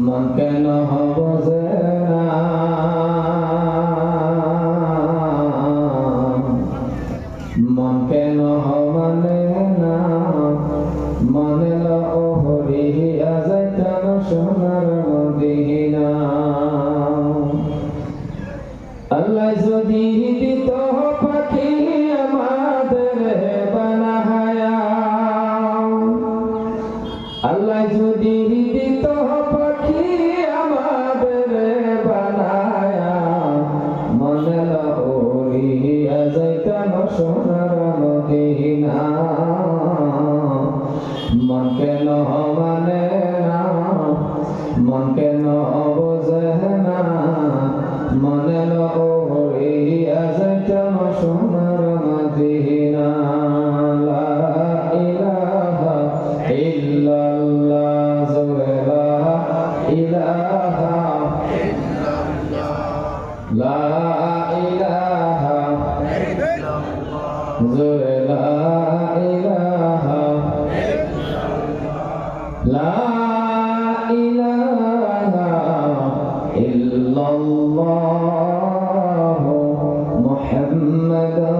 মন কেন বোঝে না, মন কেন মানে না, মনে হরিয়া যাইতাম সোনার মদিনা। আল্লাহ যদি দিত পাখি আমাদের বানায়া, আল্লাহ যদি দিত পাখি আমাদের বানায়া, মনে হরিয়া যাইতাম সোনার মদিনা। মন কেন মানে না, মন কেন বোঝে না, মনে হরিয়া যাইতাম সোনার মদিনা। লা ইলাহা ইল্লাল্লাহ, লা ইলাহা ইল্লাল্লাহ, লা ইলাহা ইল্লাল্লাহ, লা ইলাহা ইল্লাল্লাহ, লা ইলাহা ইল্লাল্লাহ মুহাম্মাদুর